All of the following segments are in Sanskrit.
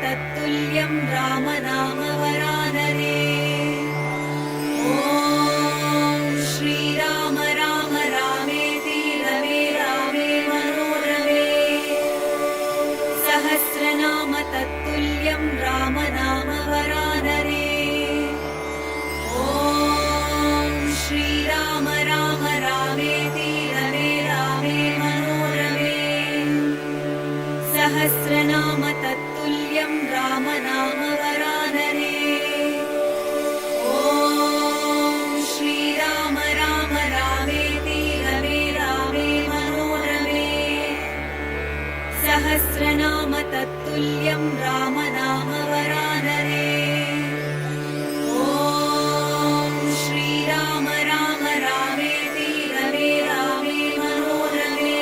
तत्तुल्यं रामनाम वरानने। ॐ श्रीराम राम रामेति रमे रामे मनोरमे। सहस्रनाम तत्तुल्यं रामनाम वरानने। ॐ श्रीराम राम रामेति रमे रामे मनोरमे। सहस्रनाम तत्तुल्यं रामनाम वरानने। ॐ श्रीराम राम रामेति रमे रामे मनोरमे। सहस्रनाम तत्तुल्यं रामनाम वरानने। ॐ श्रीराम राम रामेति रमे रामे मनोरमे।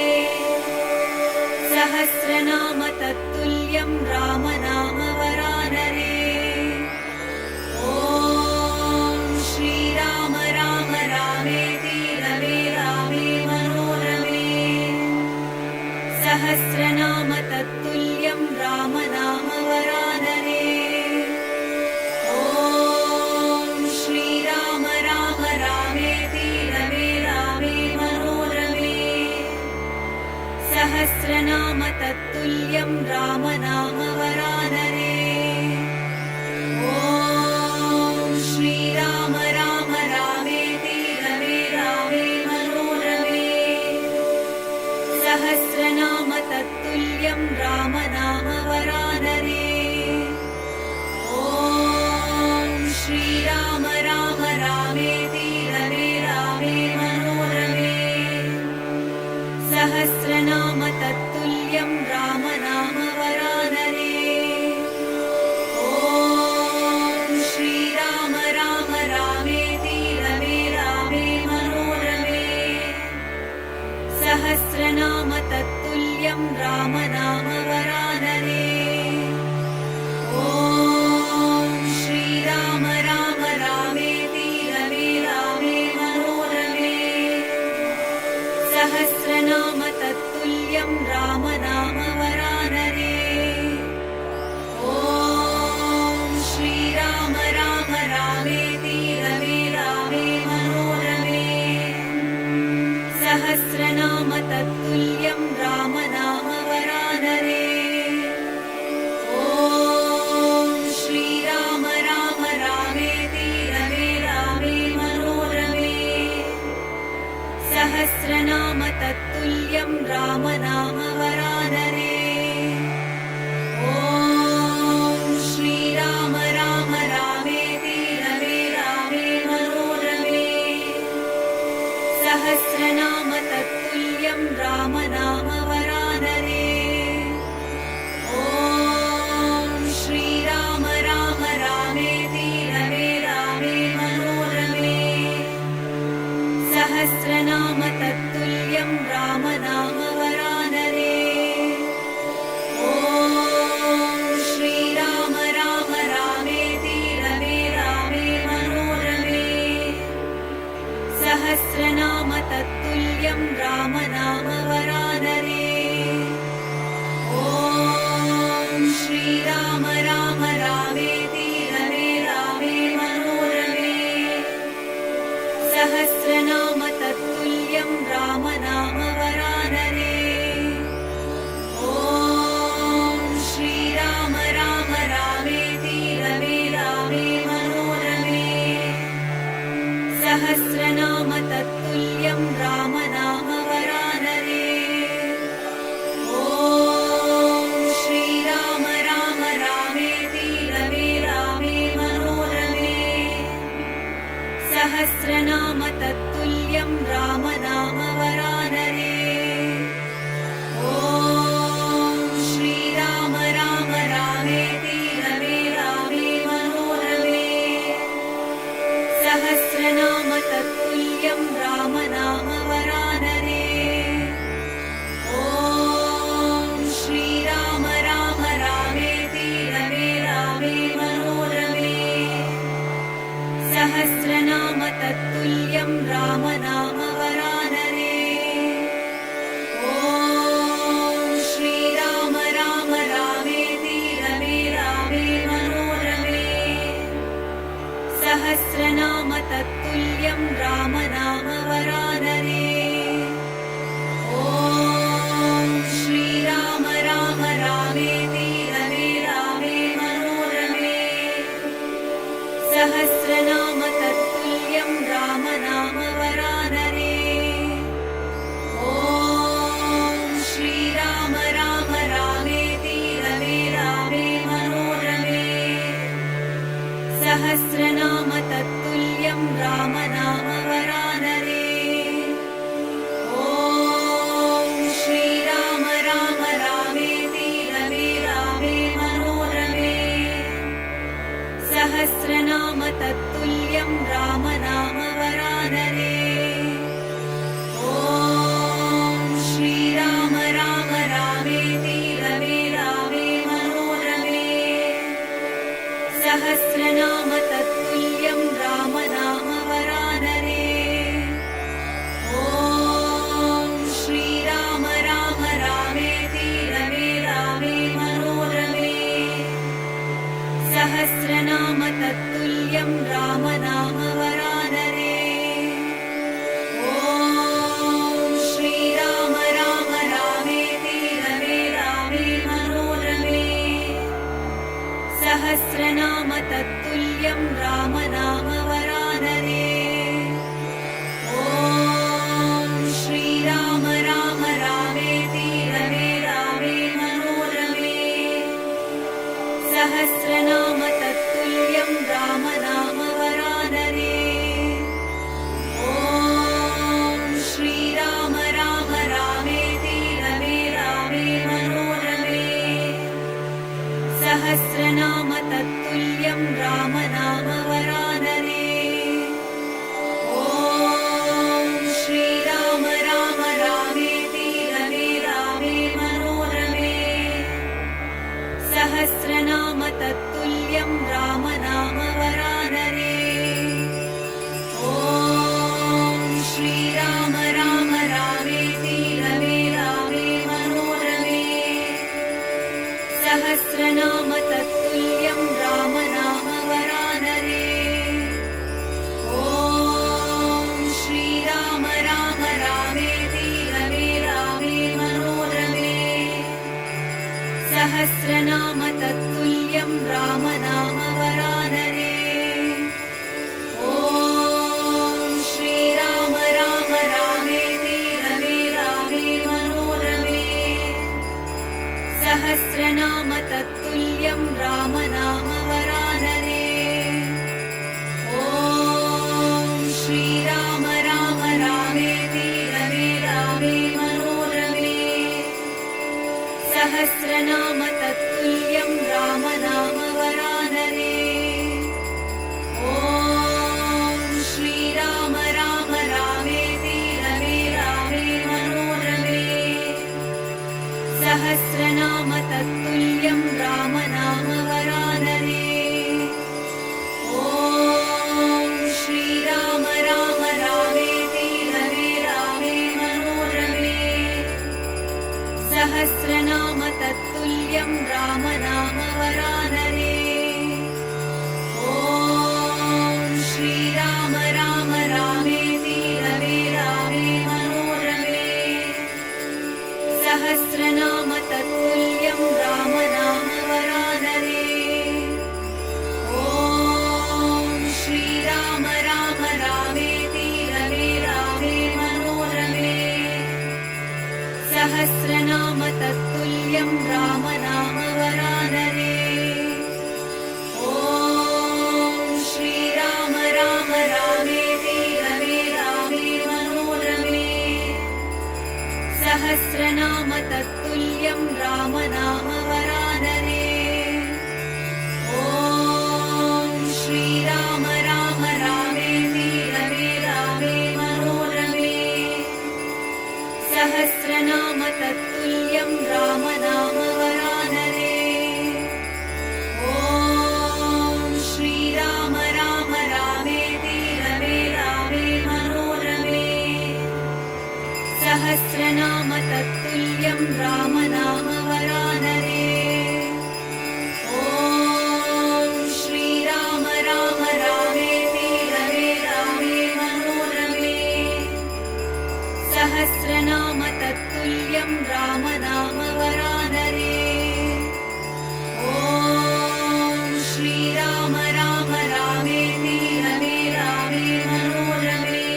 सहस्रनाम तत्तुल्यं रामनाम वरानने। ॐ श्रीराम राम रामेति रमे रामे मनोरमे। सहस्रनाम तत्तुल्यं रामनाम वरानने। ॐ श्रीराम राम रामेति रमे रामे मनोरमे। सहस्रनाम तत्तुल्यं रामनाम वरानने। ॐ श्रीराम राम रामेति रमे रामे मनोरमे। सहस्रनाम तत्तुल्यं रामनाम वरानने। ॐ श्रीराम राम रामेति रमे रामे मनोरमे। सहस्रनाम तत्तुल्यं रामनाम वरानने। ॐ श्रीराम राम रामेति रमे रामे मनोरमे। सहस्रनाम तत्तुल्यं रामनाम वरानने। ॐ श्रीराम राम रामेति रमे रामे मनोरमे। सहस्रनाम तत्तुल्यं रामनाम वरानने। ॐ श्रीराम राम रामेति रमे रामे मनोरमे। सहस्रनाम तत्तुल्यं रामनाम वरानने। सहस्रनाम तत्तुल्यं रामनाम वरानने। ॐ श्रीराम राम रामेति रमे रामे मनोरमे। सहस्रनाम तत्तुल्यं रामनाम वरानने। ॐ श्रीराम राम रामेति रमे रामे मनोरमे। सहस्रनाम तत्तुल्यं रामनाम वरानने। ॐ श्रीराम राम रामेति रमे रामे मनोरमे। सहस्रनाम तत्तुल्यं रामनाम वरानने। ॐ श्रीराम राम रामेति रमे रामे मनोरमे। सहस्रनाम तत्तुल्यं रामनाम वरानने। ॐ श्रीराम राम रामेति रमे रामे मनोरमे। सहस्रनाम तत्तुल्यं रामनाम वरानने। ॐ श्रीराम राम रामेति रमे रामे मनोरमे। सहस्रनाम तत्तुल्यं रामनाम वरानने। ॐ श्रीराम राम रामेति रमे रामे मनोरमे। सहस्रनाम तत्तुल्यं रामनाम वरानने। ॐ श्रीराम राम रामेति रमे रामे मनोरमे। सहस्रनाम तत्तुल्यं रामनाम वरानने। ॐ श्रीराम राम रामेति रमे रामे मनोरमे। सहस्रनाम तत्तुल्यं रामनाम वरानने। ॐ श्रीराम राम रामेति रमे रामे मनोरमे। सहस्रनाम तत्तुल्यं रामनाम वरानने। ॐ श्रीराम राम रामेति रमे रामे मनोरमे।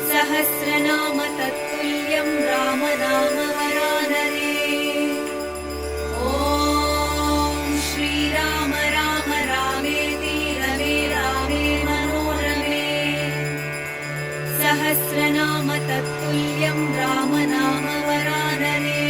सहस्रनाम तत्तुल्यं रामनाम वरानने। ॐ श्रीराम राम रामेति रमे रामे मनोरमे। सहस्रनाम तत्तुल्यं रामनाम वरानने।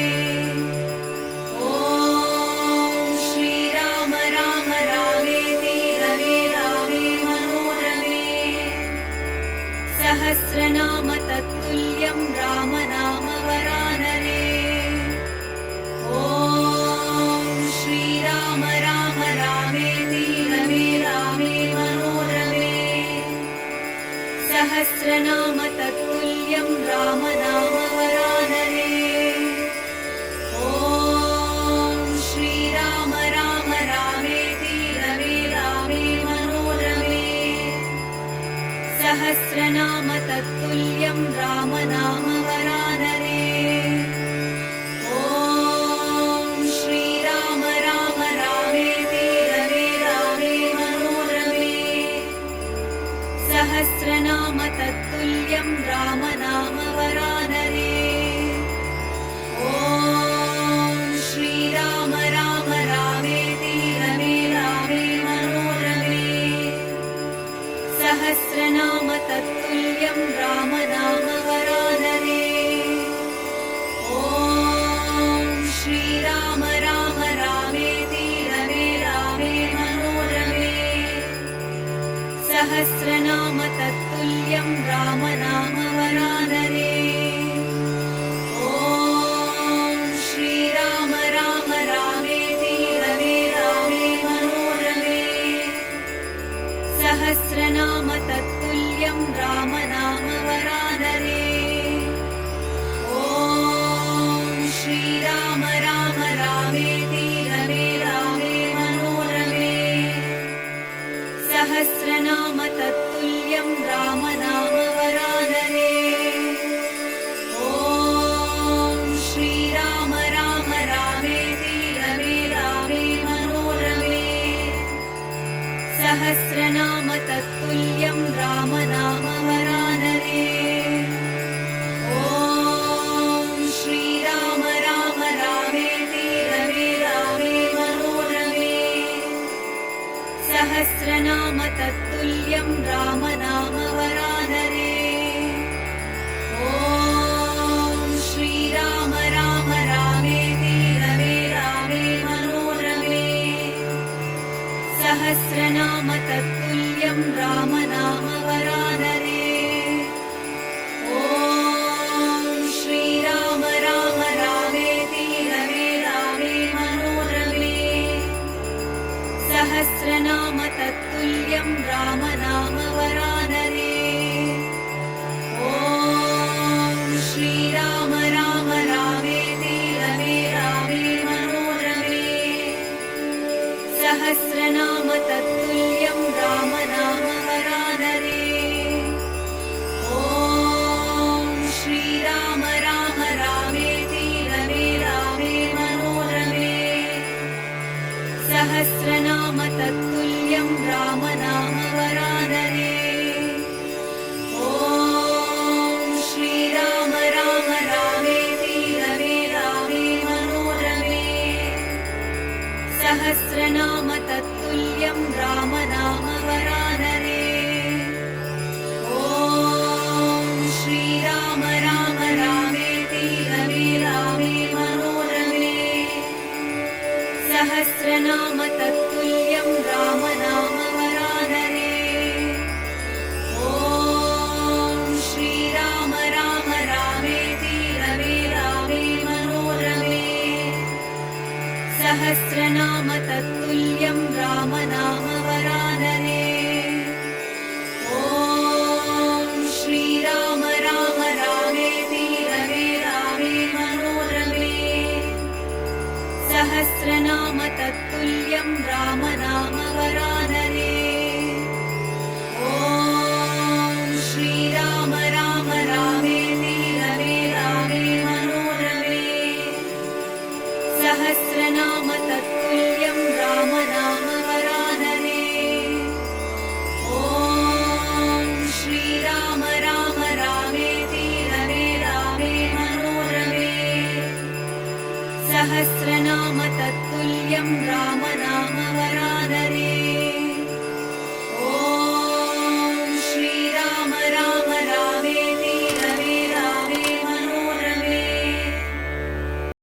सहस्रनाम तत्तुल्यं राम नाम वरानने। ॐ श्रीराम राम रामेति रमे रामे मनोरमे। सहस्रनाम तत्तुल्यं राम नाम वरानने। ॐ श्रीराम राम रामेति रमे रामे मनोरमे। सहस्रनाम तत्तुल्यं राम नाम वरानने। ॐ श्रीराम राम रामेति रमे रामे मनोरमे। सहस्रनाम तत्तुल्यं राम नाम वरानने। ॐ श्रीराम राम रामेति रमे रामे मनोरमे। सहस्रनाम तत्तुल्यं राम नाम वरानने। ॐ श्रीराम राम रामेति रमे रामे मनोरमे। सहस्रनाम तत्तुल्यं राम